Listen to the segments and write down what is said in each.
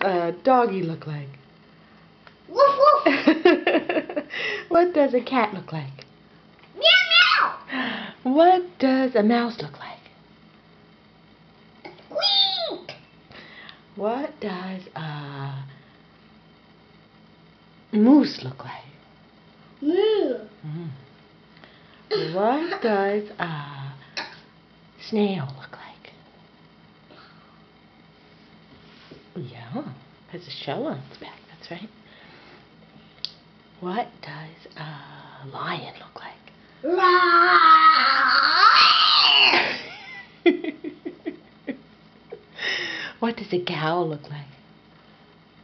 a doggy look like? Woof woof. What does a cat look like? Meow meow. What does a mouse look like? Squeak. What does a moose look like? Moo. What does a snail look like? Yeah, has a shell on its back, that's right. What does a lion look like? What does a cow look like?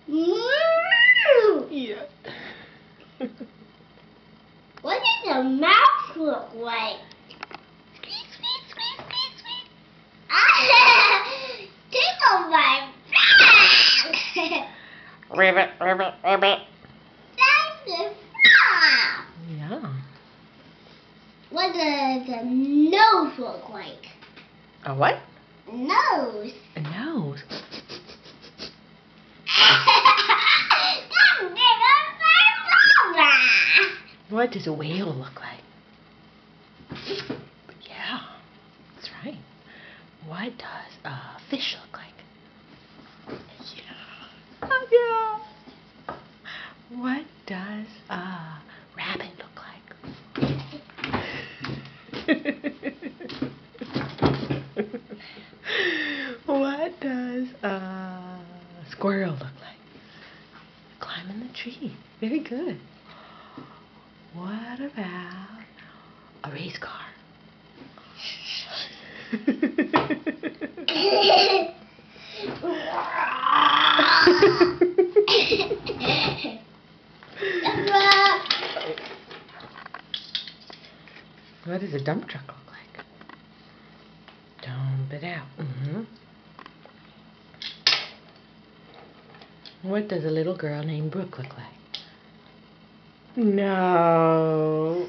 Moo. Yeah. What does a mouse look like? Squeak, squeak, squeak, squeak, squeak. Ah! Tickle my back! Ribbit, ribbit, ribbit. That's a frog! Yeah. What does a nose look like? A what? A nose. A nose. That's bigger than my What does a whale look like? Yeah, that's right. What does a fish look like? Yeah. Oh, yeah. What does a rabbit look like? What does a squirrel look like? Climbing the tree. Very good. What about a race car? What does a dump truck look like? Dump it out. What does a little girl named Brooke look like? No.